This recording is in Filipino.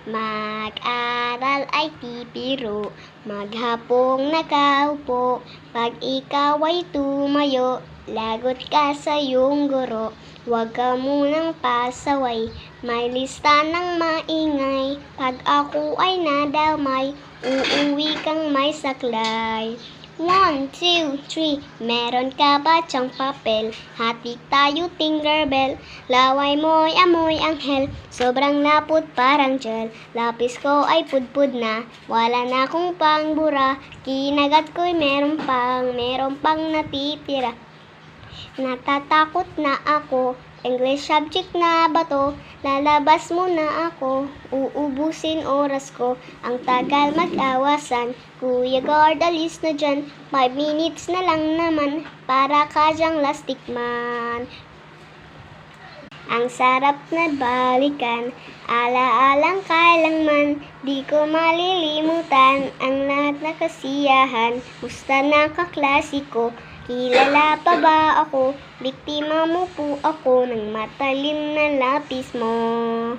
Mag-aral ay di biro, maghapong nakaupo. Pag ikaw ay tumayo, lagot ka sa iyong guro. Huwag ka munang pasaway, may lista ng maingay. Pag ako ay nadamay, uuwi kang may saklay. 1, 2, 3, meron ka ba tiyang papel? Hati tayo Tinkerbell, laway mo'y amoy anghel. Sobrang lapot parang gel, lapis ko ay pudpud na. Wala na akong pangbura, kinagat ko'y meron pang natitira. Natatakot na ako, English subject na ba to? Lalabas muna ako, uubusin oras ko. Ang tagal mag-awasan, Kuya guard alis na dyan. 5 minutes na lang naman, para ka dyang lastik man. Ang sarap na balikan, alaalang kailanman. Di ko malilimutan ang lahat na kasiyahan. Musta na kaklase ko? Kilala pa ba ako? Biktima mo po ako ng matalim na lapis mo.